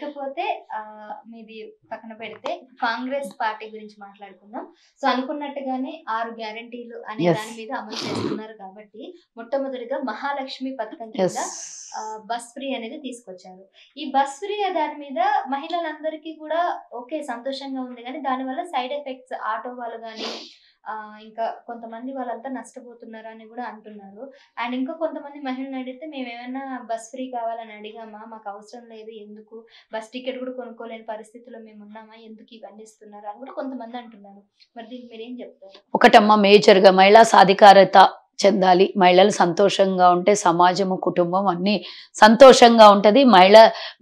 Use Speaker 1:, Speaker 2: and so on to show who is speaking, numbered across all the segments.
Speaker 1: ఇకపోతే మీది పక్కన పెడితే కాంగ్రెస్ పార్టీ గురించి మాట్లాడుకుందాం. సో అనుకున్నట్టుగానే 6 గ్యారంటీలు అనే దాని మీద అమలు చేస్తున్నారు కాబట్టి మొట్టమొదటిగా మహాలక్ష్మి పథకం కింద బస్ ఫ్రీ అనేది తీసుకొచ్చారు. ఈ బస్ ఫ్రీ దాని మీద మహిళలందరికీ కూడా ఓకే సంతోషంగా ఉంది, కానీ దానివల్ల సైడ్ ఎఫెక్ట్స్ ఆటో వాళ్ళు కానీ ఇంకా కొంతమంది వాళ్ళంతా నష్టపోతున్నారు అని కూడా అంటున్నారు. అండ్ ఇంకా కొంతమంది మహిళలు అడిగితే మేము ఏమైనా బస్ ఫ్రీ కావాలని అడిగామా, మాకు అవసరం లేదు, ఎందుకు బస్ టికెట్ కూడా కొనుక్కోలేని పరిస్థితిలో మేము ఉన్నామా, ఎందుకు ఇవన్నీ ఇస్తున్నారు అని కూడా కొంతమంది అంటున్నారు. మరి దీనికి మీరేం చెప్తారు?
Speaker 2: ఒకటమ్మ, మేజర్గా మహిళా సాధికారత చెందాలి. మహిళలు సంతోషంగా ఉంటే సమాజము కుటుంబం అన్నీ సంతోషంగా ఉంటుంది.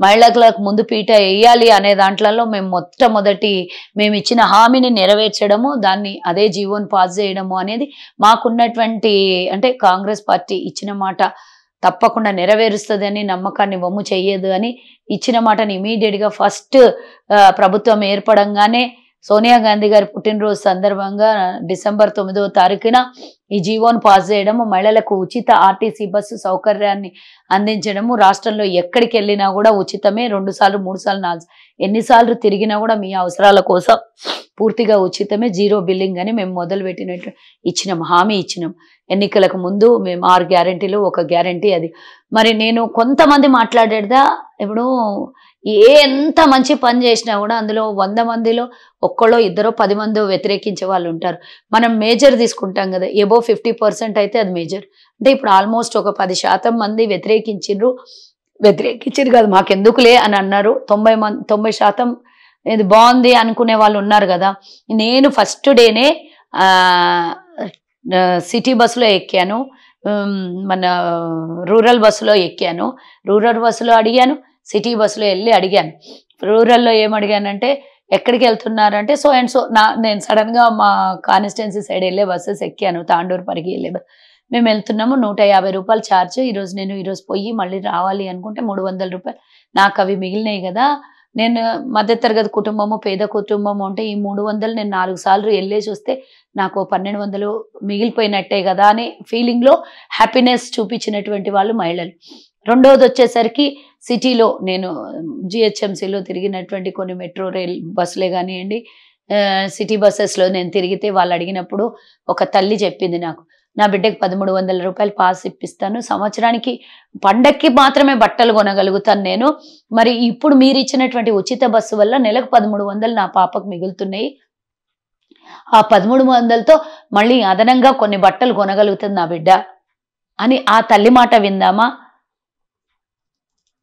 Speaker 2: మహిళలకు ముందు పీట వేయాలి అనే దాంట్లో మేము మొట్టమొదటి మేము ఇచ్చిన హామీని నెరవేర్చడము, దాన్ని అదే జీవోని పాస్ చేయడము అనేది మాకున్నటువంటి, అంటే కాంగ్రెస్ పార్టీ ఇచ్చిన మాట తప్పకుండా నెరవేరుస్తుంది అని నమ్మకాన్ని వమ్ము చెయ్యదు అని ఇచ్చిన మాటని ఇమీడియట్గా ఫస్ట్ ప్రభుత్వం ఏర్పడంగానే సోనియా గాంధీ గారి పుట్టినరోజు సందర్భంగా డిసెంబర్ 9వ తారీఖున ఈ జీవోను పాస్ చేయడము, మహిళలకు ఉచిత ఆర్టీసీ బస్సు సౌకర్యాన్ని అందించడము, రాష్ట్రంలో ఎక్కడికి వెళ్ళినా కూడా ఉచితమే, 2 సార్లు 3 సార్లు 4 ఎన్నిసార్లు తిరిగినా కూడా మీ అవసరాల కోసం పూర్తిగా ఉచితమే, జీరో బిల్లింగ్ అని మేము మొదలుపెట్టినట్టు ఇచ్చినాం, హామీ ఇచ్చినాం. ఎన్నికలకు ముందు మేము 6 గ్యారంటీలు, ఒక గ్యారంటీ అది. మరి నేను కొంతమంది మాట్లాడేదా, ఇప్పుడు ఎంత మంచి పని చేసినా కూడా అందులో 100 మందిలో ఒక్కళ్ళో ఇద్దరో 10 మందో వ్యతిరేకించే వాళ్ళు ఉంటారు. మనం మేజర్ తీసుకుంటాం కదా, ఎబో 50% అయితే అది మేజర్. అంటే ఇప్పుడు ఆల్మోస్ట్ ఒక 10% మంది వ్యతిరేకించారు కాదు, మాకెందుకులే అని అన్నారు. 90% ఇది బాగుంది అనుకునే వాళ్ళు ఉన్నారు కదా. నేను ఫస్ట్ డేనే సిటీ బస్సులో ఎక్కాను, మన రూరల్ బస్సులో ఎక్కాను. రూరల్ బస్సులో అడిగాను, సిటీ బస్సులో వెళ్ళి అడిగాను. రూరల్లో ఏమడిగానంటే ఎక్కడికి వెళ్తున్నారంటే సో అండ్ సో, నేను సడన్గా మా కాన్స్టిట్యున్సీ సైడ్ వెళ్ళే బస్సెస్ ఎక్కాను, తాండూరు పరిగి వెళ్ళే మేము వెళ్తున్నాము, 150 రూపాయలు ఛార్జ్. ఈరోజు పోయి మళ్ళీ రావాలి అనుకుంటే 300 రూపాయలు. నాకు అవి మిగిలినాయి కదా, నేను మధ్యతరగతి కుటుంబము పేద కుటుంబము అంటే ఈ 300 నేను 4 సార్లు వెళ్ళేసి వస్తే నాకు 1200 మిగిలిపోయినట్టే కదా అనే ఫీలింగ్లో హ్యాపీనెస్ చూపించినటువంటి వాళ్ళు మహిళలు. రెండవది వచ్చేసరికి సిటీలో నేను జిహెచ్ఎంసీలో తిరిగినటువంటి కొన్ని మెట్రో రైల్ బస్సులే కానివ్వండి, సిటీ బస్సెస్లో నేను తిరిగితే వాళ్ళు అడిగినప్పుడు ఒక తల్లి చెప్పింది నాకు, నా బిడ్డకి 1300 రూపాయలు పాస్ ఇప్పిస్తాను, సంవత్సరానికి పండక్కి మాత్రమే బట్టలు కొనగలుగుతాను నేను, మరి ఇప్పుడు మీరు ఇచ్చినటువంటి ఉచిత బస్సు వల్ల నెలకు 1300 నా పాపకు మిగులుతున్నాయి, ఆ 1300తో మళ్ళీ అదనంగా కొన్ని బట్టలు కొనగలుగుతుంది నా బిడ్డ అని ఆ తల్లి మాట విందామా.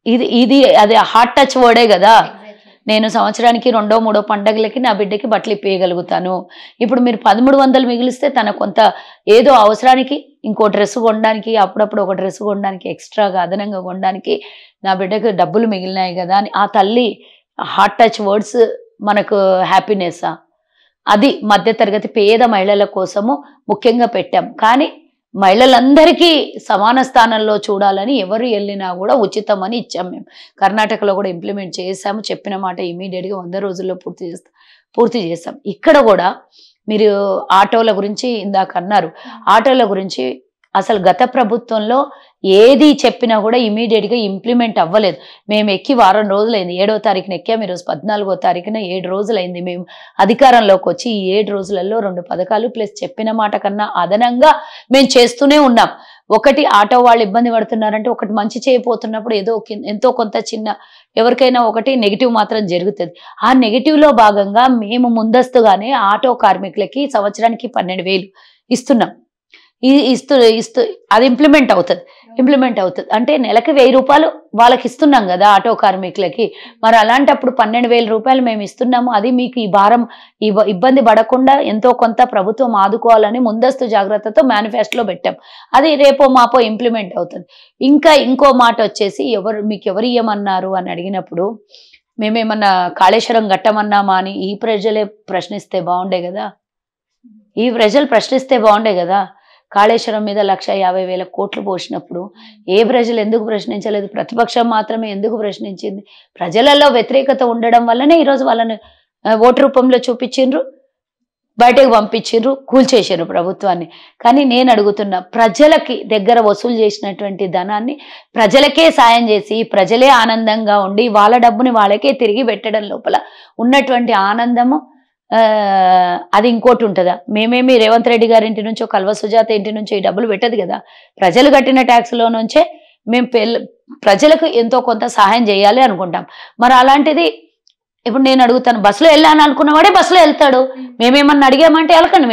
Speaker 2: ఇది అది హార్ట్ టచ్ వర్డే కదా. నేను సంవత్సరానికి 2, 3 పండగలకి నా బిడ్డకి బట్టలు ఇప్పేయగలుగుతాను. ఇప్పుడు మీరు 1300 మిగిలిస్తే తన కొంత ఏదో అవసరానికి ఇంకో డ్రెస్ కొనడానికి, అప్పుడప్పుడు ఒక డ్రెస్ కొనడానికి, ఎక్స్ట్రాగా అదనంగా కొనడానికి నా బిడ్డకి డబ్బులు మిగిలినాయి కదా అని ఆ తల్లి హార్ట్ టచ్ వర్డ్స్ మనకు హ్యాపీనెస్సా? అది మధ్యతరగతి పేద మహిళల కోసము ముఖ్యంగా పెట్టాం. కానీ మహిళలందరికీ సమాన స్థానంలో చూడాలని ఎవరు వెళ్ళినా కూడా ఉచితమని ఇచ్చాం. మేము కర్ణాటకలో కూడా ఇంప్లిమెంట్ చేసాము, చెప్పిన మాట ఇమీడియట్గా 100 రోజుల్లో పూర్తి చేస్తాం. ఇక్కడ కూడా మీరు ఆటోల గురించి ఇందాక అన్నారు, ఆటోల గురించి అసలు గత ప్రభుత్వంలో ఏది చెప్పినా కూడా ఇమీడియట్గా ఇంప్లిమెంట్ అవ్వలేదు. మేము ఎక్కి వారం రోజులైంది, 7వ తారీఖున ఎక్కాము, ఈరోజు 14వ తారీఖున 7 రోజులైంది మేము అధికారంలోకి వచ్చి. ఈ 7 రోజులలో 2 పథకాలు ప్లస్ చెప్పిన మాట కన్నా అదనంగా మేము చేస్తూనే ఉన్నాం. ఒకటి ఆటో వాళ్ళు ఇబ్బంది పడుతున్నారంటే ఒకటి మంచి చేయబోతున్నప్పుడు ఏదో ఎంతో కొంత చిన్న ఎవరికైనా ఒకటి నెగిటివ్ మాత్రం జరుగుతుంది. ఆ నెగిటివ్లో భాగంగా మేము ముందస్తుగానే ఆటో కార్మికులకి సంవత్సరానికి 12,000 ఇస్తున్నాం. ఇస్తూ అది ఇంప్లిమెంట్ అవుతుంది అంటే నెలకి 1000 రూపాయలు వాళ్ళకి ఇస్తున్నాం కదా ఆటో కార్మికులకి. మరి అలాంటప్పుడు 12,000 రూపాయలు మేము ఇస్తున్నాము. అది మీకు ఈ భారం ఇబ్బంది పడకుండా ఎంతో కొంత ప్రభుత్వం ఆదుకోవాలని ముందస్తు జాగ్రత్తతో మేనిఫెస్టోలో పెట్టాం. అది రేపో మాపో ఇంప్లిమెంట్ అవుతుంది. ఇంకో మాట వచ్చేసి మీకు ఎవరు ఇవ్వమన్నారు అని అడిగినప్పుడు మేమేమన్నా కాళేశ్వరం కట్టమన్నామా అని ఈ ప్రజలే ప్రశ్నిస్తే బాగుండే కదా. కాళేశ్వరం మీద 1,50,000 కోట్లు పోసినప్పుడు ఏ ప్రజలు ఎందుకు ప్రశ్నించలేదు? ప్రతిపక్షం మాత్రమే ఎందుకు ప్రశ్నించింది? ప్రజలలో వ్యతిరేకత ఉండడం వల్లనే ఈరోజు వాళ్ళని ఓటు రూపంలో చూపించిండ్రు. బయటకు పంపించారు, కూల్చేసారు ప్రభుత్వాన్ని. కానీ నేను అడుగుతున్నా, ప్రజలకి దగ్గర వసూలు చేసినటువంటి ధనాన్ని ప్రజలకే సాయం చేసి ప్రజలే ఆనందంగా ఉండి వాళ్ళ డబ్బుని వాళ్ళకే తిరిగి పెట్టడం లోపల ఉన్నటువంటి ఆనందము అది ఇంకోటి ఉంటుందా? మేమేమి రేవంత్ రెడ్డి గారి ఇంటి నుంచో కల్వ సుజాత ఇంటి నుంచో ఈ డబ్బులు పెట్టదు కదా, ప్రజలు కట్టిన ట్యాక్స్లో నుంచే మేము ప్రజలకు ఎంతో కొంత సహాయం చేయాలి అనుకుంటాం. మరి అలాంటిది ఇప్పుడు నేను అడుగుతాను, బస్సులో వెళ్ళాను అనుకున్నవాడే బస్సులో వెళ్తాడు. మేమేమన్నా అడిగామంటే వెళ్ళకండి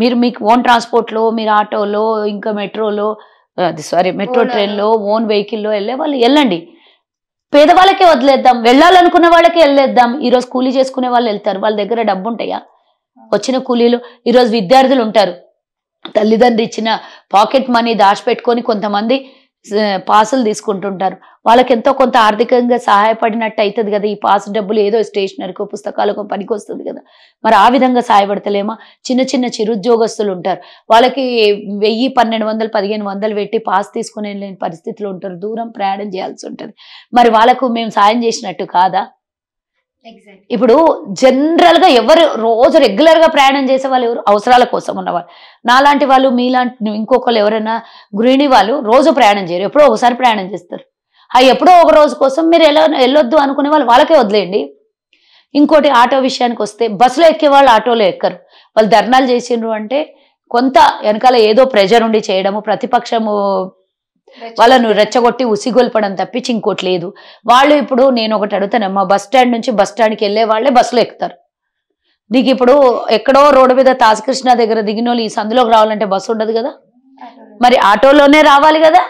Speaker 2: మీరు మీకు ఓన్ ట్రాన్స్పోర్ట్లో, మీరు ఆటోలో, ఇంకా మెట్రోలో మెట్రో ట్రైన్లో, ఓన్ వెహికల్లో వెళ్ళే వాళ్ళు వెళ్ళండి. పేదవాళ్ళకే వదిలేద్దాం, వెళ్ళాలనుకున్న వాళ్ళకే వెళ్ళేద్దాం. ఈరోజు కూలీ చేసుకునే వాళ్ళు వెళ్తారు, వాళ్ళ దగ్గర డబ్బు ఉంటాయా? వచ్చిన కూలీలు ఈరోజు విద్యార్థులు ఉంటారు, తల్లిదండ్రులు ఇచ్చిన పాకెట్ మనీ దాచిపెట్టుకొని కొంతమంది పాసులు తీసుకుంటుంటారు. వాళ్ళకి ఎంతో కొంత ఆర్థికంగా సహాయపడినట్టు అవుతుంది కదా ఈ పాస్ డబ్బులు. ఏదో స్టేషనరీకో పుస్తకాలకో పనికి వస్తుంది కదా, మరి ఆ విధంగా సహాయపడతలేమా? చిన్న చిన్న చిరుద్యోగస్తులు ఉంటారు, వాళ్ళకి 1000, 1200, 1500 పెట్టి పాస్ తీసుకుని వెళ్ళలేని పరిస్థితిలో ఉంటారు, దూరం ప్రయాణం చేయాల్సి ఉంటుంది. మరి వాళ్ళకు మేము సాయం చేసినట్టు కాదా? ఇప్పుడు జనరల్ గా ఎవరు రోజు రెగ్యులర్ గా ప్రయాణం చేసే వాళ్ళు ఎవరు? అవసరాల కోసం ఉన్నవాళ్ళు. నాలాంటి వాళ్ళు, మీలాంటి ఇంకొకరు ఎవరైనా గృహిణి వాళ్ళు రోజు ప్రయాణం చేయరు, ఎప్పుడో ఒకసారి ప్రయాణం చేస్తారు. ఎప్పుడో ఒక రోజు కోసం మీరు వెళ్ళొద్దు అనుకునే వాళ్ళు వాళ్ళకే వదిలేయండి. ఇంకోటి ఆటో విషయానికి వస్తే, బస్సులో ఎక్కే వాళ్ళు ఆటోలో ఎక్కరు. వాళ్ళు ధర్నాలు చేసిండ్రు అంటే కొంత వెనకాల ఏదో ప్రెజర్ ఉండి చేయడము, ప్రతిపక్షము వాళ్ళను రెచ్చగొట్టి ఉసిగొల్పడం తప్పించి ఇంకోటి లేదు. వాళ్ళు ఇప్పుడు నేను ఒకటి అడుగుతానమ్మా, బస్ స్టాండ్ నుంచి బస్ స్టాండ్కి వెళ్ళే వాళ్ళే బస్సులో ఎక్కుతారు. నీకు ఇప్పుడు ఎక్కడో రోడ్డు మీద తాజకృష్ణ దగ్గర దిగిన వాళ్ళు ఈ సందులోకి రావాలంటే బస్సు ఉండదు కదా, మరి ఆటోలోనే రావాలి కదా,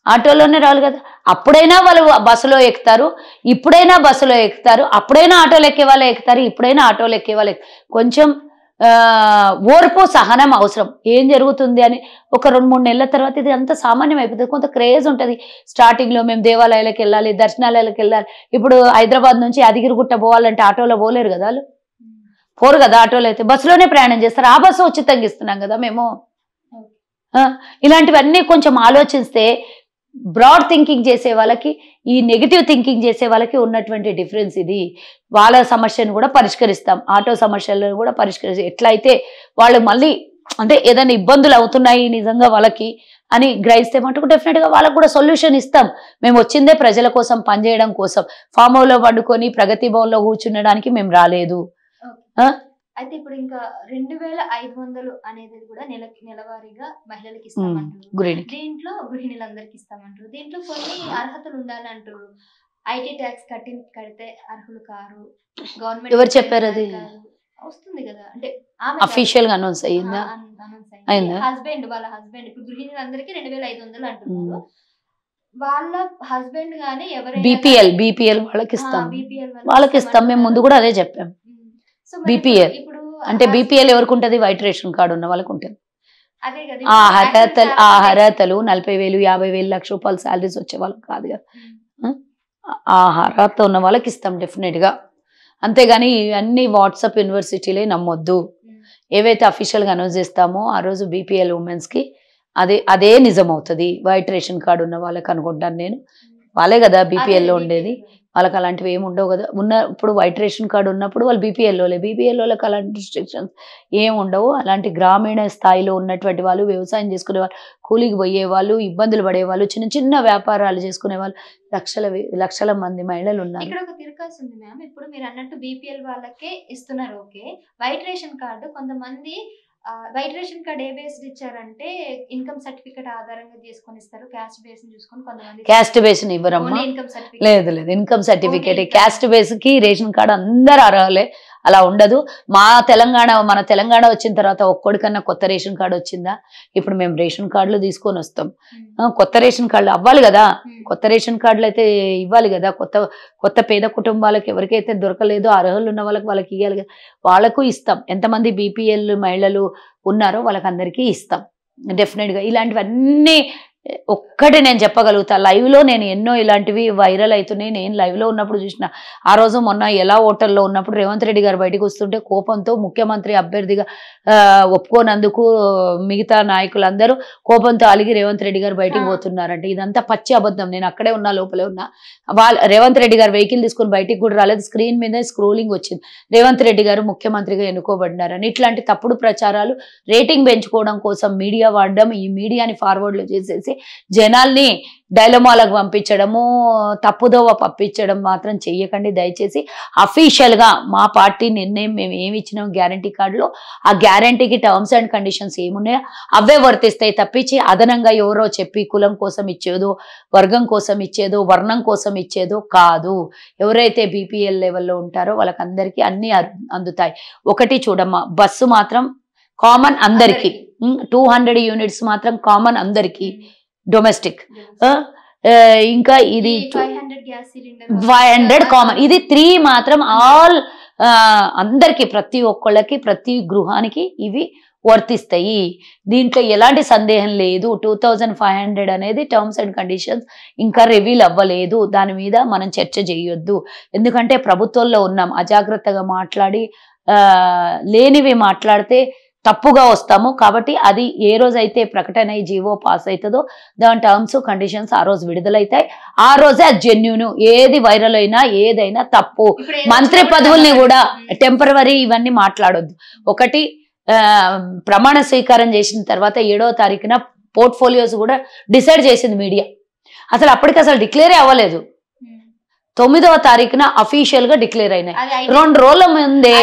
Speaker 2: ఆటోలోనే రావాలి కదా. అప్పుడైనా వాళ్ళు బస్సులో ఎక్కుతారు, ఇప్పుడైనా బస్సులో ఎక్కుతారు, అప్పుడైనా ఆటోలు ఎక్కే వాళ్ళు ఎక్కుతారు, ఇప్పుడైనా ఆటోలు ఎక్కే వాళ్ళు కొంచెం ఓర్పు సహనం అవసరం. ఏం జరుగుతుంది అని ఒక 2-3 నెలల తర్వాత ఇది అంత సామాన్యం అయిపోతుంది. కొంత క్రేజ్ ఉంటుంది. స్టార్టింగ్లో మేము దేవాలయాలకు వెళ్ళాలి, దర్శనాలయాలకు వెళ్ళాలి. ఇప్పుడు హైదరాబాద్ నుంచి యాదగిరిగుట్ట పోవాలంటే ఆటోలో పోలేరు కదా, వాళ్ళు పోరు కదా. ఆటోలో అయితే బస్సులోనే ప్రయాణం చేస్తారు, ఆ బస్సు ఉచితంగా ఇస్తున్నాం కదా మేము. ఇలాంటివన్నీ కొంచెం ఆలోచిస్తే బ్రాడ్ థింకింగ్ చేసే వాళ్ళకి, ఈ నెగిటివ్ థింకింగ్ చేసే వాళ్ళకి ఉన్నటువంటి డిఫరెన్స్ ఇది. వాళ్ళ సమస్యను కూడా పరిష్కరిస్తాం, ఆటో సమస్యలను కూడా పరిష్కరిస్తాం. ఎట్లయితే వాళ్ళు మళ్ళీ అంటే ఏదైనా ఇబ్బందులు అవుతున్నాయి నిజంగా వాళ్ళకి అని గ్రహిస్తే మటుకు డెఫినెట్గా వాళ్ళకు కూడా సొల్యూషన్ ఇస్తాం. మేము వచ్చిందే ప్రజల కోసం, పనిచేయడం కోసం. ఫామ్ హౌస్లో పండుకొని ప్రగతి భవన్లో కూర్చునడానికి మేము రాలేదు.
Speaker 1: అయితే ఇప్పుడు ఇంకా 2500 అనేది కూడా నెలవారీగా మహిళలకు ఇస్తామంటారు. దీంట్లో గృహిణులందరికి ఇస్తామంటారు. దీంట్లో కొన్ని అర్హతలు ఉండాలంటారు. ఐటీ ట్యాక్స్ కడితే అర్హులు కారు. గవర్నమెంట్ ఎవరు చెప్పారు? అది వస్తుంది కదా, అంటే
Speaker 2: అఫీషియల్ గా అనౌన్స్ అయ్యిందా?
Speaker 1: హస్బెండ్, వాళ్ళ హస్బెండ్. ఇప్పుడు గృహిణులందరికీ 2500 అంటున్నారు. వాళ్ళ హస్బెండ్ గానీ ఎవరైనా
Speaker 2: బీపీఎల్ వాళ్ళకి ఇస్తాం. మేము ముందు కూడా అదే చెప్పాం. బీపీఎల్ అంటే బీపీఎల్ ఎవరికి ఉంటుంది? వైట్ రేషన్ కార్డు ఉన్న వాళ్ళకి ఉంటుంది. ఆ అర్హతలు 40,000, 50,000, ₹1,00,000 శాలరీస్ వచ్చే వాళ్ళకి కాదు కదా. ఆ అర్హత ఉన్న వాళ్ళకి ఇస్తాం డెఫినెట్గా. అంతేగాని ఇవన్నీ వాట్సాప్ యూనివర్సిటీలే నమ్మొద్దు. ఏవైతే అఫీషియల్గా అనౌన్స్ చేస్తామో ఆ రోజు బీపీఎల్ ఉమెన్స్కి అదే నిజం అవుతుంది. వైట్ రేషన్ కార్డు ఉన్న వాళ్ళకి అనుకుంటాను నేను, వాళ్ళే కదా బీపీఎల్లో ఉండేది. వాళ్ళకి అలాంటివి ఏమి ఉండవు కదా. ఇప్పుడు వైట్ రేషన్ కార్డు ఉన్నప్పుడు వాళ్ళు బీపీఎల్లోకి అలాంటి రిస్ట్రిక్షన్స్ ఏమి ఉండవు. అలాంటి గ్రామీణ స్థాయిలో ఉన్నటువంటి వాళ్ళు, వ్యవసాయం చేసుకునే వాళ్ళు, కూలికి పోయే వాళ్ళు, ఇబ్బందులు పడేవాళ్ళు, చిన్న చిన్న వ్యాపారాలు చేసుకునే వాళ్ళు లక్షల మంది మహిళలు ఉన్నారు.
Speaker 1: ఇక్కడ ఒక తిరకాల్సి ఉంది మ్యామ్. ఇప్పుడు మీరు అన్నట్టు బీపీఎల్ వాళ్ళకే ఇస్తున్నారు, ఓకే. వైట్ రేషన్ కార్డు కొంతమంది వైట్ రేషన్ కార్డ్ ఏ బేస్ ఇచ్చారంటే ఇన్కమ్ సర్టిఫికేట్ ఆధారంగా తీసుకొని ఇస్తారు, క్యాస్ట్ బేస్ చూసుకొని. కొంతమంది
Speaker 2: క్యాస్ట్ బేస్ ఇవ్వరమ్మా. లేదు, ఇన్కమ్ సర్టిఫికేట్. క్యాస్ట్ బేస్ కి రేషన్ కార్డు అందరు అర్హులే, అలా ఉండదు. మన తెలంగాణ వచ్చిన తర్వాత ఒక్కడికన్నా కొత్త రేషన్ కార్డు వచ్చిందా? ఇప్పుడు మేము రేషన్ కార్డులు తీసుకొని వస్తాం. కొత్త రేషన్ కార్డులు అవ్వాలి కదా, కొత్త రేషన్ కార్డులు అయితే ఇవ్వాలి కదా. కొత్త పేద కుటుంబాలకు ఎవరికైతే దొరకలేదో అర్హులు ఉన్న వాళ్ళకి ఇవ్వాలి కదా, వాళ్ళకు ఇస్తాం. ఎంతమంది బీపీఎల్ మహిళలు ఉన్నారో వాళ్ళకందరికీ ఇస్తాం డెఫినెట్గా. ఇలాంటివన్నీ ఒక్కటి నేను చెప్పగలుగుతా, లైవ్లో నేను ఎన్నో ఇలాంటివి వైరల్ అవుతున్నాయి. నేను లైవ్లో ఉన్నప్పుడు చూసిన, ఆ రోజు మొన్న ఎలా హోటల్లో ఉన్నప్పుడు రేవంత్ రెడ్డి గారు బయటకు వస్తుంటే కోపంతో ముఖ్యమంత్రి అభ్యర్థిగా ఒప్పుకోనందుకు మిగతా నాయకులందరూ కోపంతో అలిగి రేవంత్ రెడ్డి గారు బయటికి పోతున్నారంటే ఇదంతా పచ్చి అబద్ధం. నేను అక్కడే ఉన్నా, లోపలే ఉన్నా. రేవంత్ రెడ్డి గారు వెహికల్ తీసుకుని బయటికి కూడా రాలేదు, స్క్రీన్ మీద స్క్రోలింగ్ వచ్చింది రేవంత్ రెడ్డి గారు ముఖ్యమంత్రిగా ఎన్నుకోబడినారని. ఇట్లాంటి తప్పుడు ప్రచారాలు రేటింగ్ పెంచుకోవడం కోసం మీడియా వాడడం, ఈ మీడియాని ఫార్వర్డ్లో చేసేసి జనాల్ని డైలమాలకు పంపించడము, తప్పుదోవ పంపించడం మాత్రం చెయ్యకండి దయచేసి. అఫీషియల్గా మా పార్టీ నిర్ణయం మేము ఏమి ఇచ్చినాం గ్యారంటీ కార్డులో, ఆ గ్యారంటీకి టర్మ్స్ అండ్ కండిషన్స్ ఏమున్నాయో అవే వర్తిస్తాయి తప్పించి అదనంగా ఎవరో చెప్పి కులం కోసం ఇచ్చేదో, వర్గం కోసం ఇచ్చేదో, వర్ణం కోసం ఇచ్చేదో కాదు. ఎవరైతే బీపీఎల్ లెవెల్లో ఉంటారో వాళ్ళకందరికీ అన్నీ అందుతాయి. ఒకటి చూడమ్మా, బస్సు మాత్రం కామన్ అందరికీ, 200 యూనిట్స్ మాత్రం కామన్ అందరికీ డొమెస్టిక్. ఇంకా ఇది 500 కామన్, ఇది 3 మాత్రం ఆల్ అందరికి, ప్రతి ఒక్కళ్ళకి, ప్రతి గృహానికి ఇవి వర్తిస్తాయి. దీంట్లో ఎలాంటి సందేహం లేదు. 2500 అనేది టర్మ్స్ అండ్ కండిషన్స్ ఇంకా రివీల్ అవ్వలేదు, దాని మీద మనం చర్చ చేయొద్దు. ఎందుకంటే ప్రభుత్వంలో ఉన్నాం, అజాగ్రత్తగా మాట్లాడి లేనివి మాట్లాడితే తప్పుగా వస్తాము. కాబట్టి అది ఏ రోజైతే ప్రకటన అయి జీవో పాస్ అవుతుందో దాని టర్మ్స్ కండిషన్స్ ఆ రోజు విడుదలవుతాయి. ఆ రోజే అది జెన్యూన్. ఏది వైరల్ అయినా ఏదైనా తప్పు. మంత్రి పదవుల్ని కూడా టెంపరవరీ ఇవన్నీ మాట్లాడొద్దు. ఒకటి ప్రమాణ స్వీకారం చేసిన తర్వాత 7వ తారీఖున పోర్ట్ఫోలియోస్ కూడా డిసైడ్ చేసింది మీడియా. అసలు అప్పటికి అసలు డిక్లేరే అవ్వలేదు. 9వ తారీఖున అఫీషియల్ గా డిక్లేర్ అయినాయి. 2 రోజుల ముందే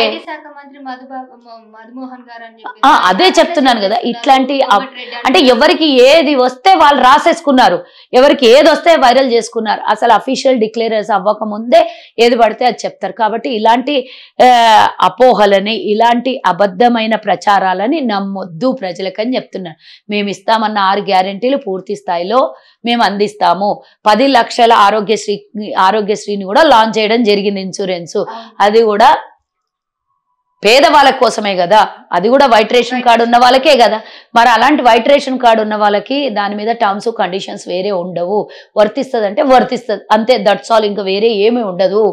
Speaker 2: అదే చెప్తున్నాను కదా. ఇట్లాంటి అంటే ఎవరికి ఏది వస్తే వాళ్ళు రాసేసుకున్నారు, ఎవరికి ఏది వస్తే వైరల్ చేసుకున్నారు. అసలు అఫీషియల్ డిక్లేరర్స్ అవ్వక ముందే ఏది పడితే అది చెప్తారు. కాబట్టి ఇలాంటి అపోహలని, ఇలాంటి అబద్ధమైన ప్రచారాలని నమ్మొద్దు ప్రజలకని చెప్తున్నాను. మేము ఇస్తామన్న 6 గ్యారెంటీలు పూర్తి స్థాయిలో మేము అందిస్తాము. 10 లక్షల ఆరోగ్యశ్రీని కూడా లాంచ్ చేయడం జరిగింది, ఇన్సూరెన్స్. అది కూడా పేదవాళ్ళ కోసమే కదా, అది కూడా వైట్ రేషన్ కార్డు ఉన్న వాళ్ళకే కదా. మరి అలాంటి వైట్ రేషన్ కార్డు ఉన్న వాళ్ళకి దాని మీద టర్మ్స్ కండిషన్స్ వేరే ఉండవు. వర్తిస్తుంది అంటే వర్తిస్తుంది అంతే, దట్స్ ఆల్. ఇంకా వేరే ఏమీ ఉండదు.